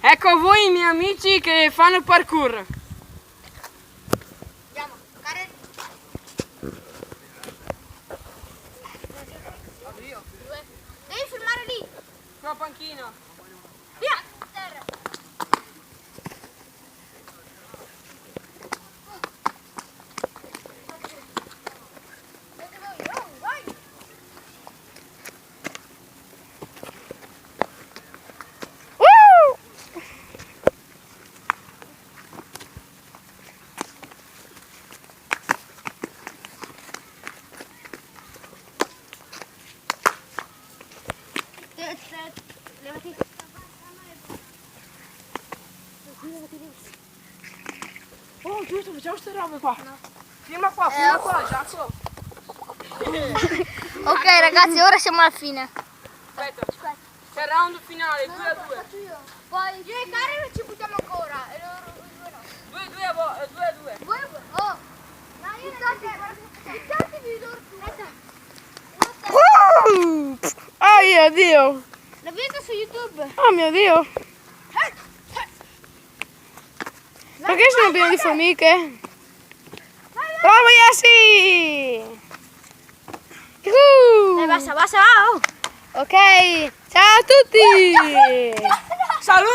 Ecco a voi i miei amici che fanno parkour. Andiamo, Karen. Devi filmare lì. Sulla panchina. Via. Terra. Vai. Levati. Oh giusto, facciamo queste robe qua. Firma qua, Giacomo. Ok ragazzi, ora siamo alla fine. Aspetta, c'è il round finale, 2 a 2. Poi io e Karen ci buttiamo ancora e loro due no. 2 a 2. Oh! Ma io buttatevi loro due. Oh mio Dio! La vedo su YouTube. Oh mio Dio! Perché sono pieno di formiche? Bravo Yassi! Basta. Oh. Ok, ciao a tutti! Saluto!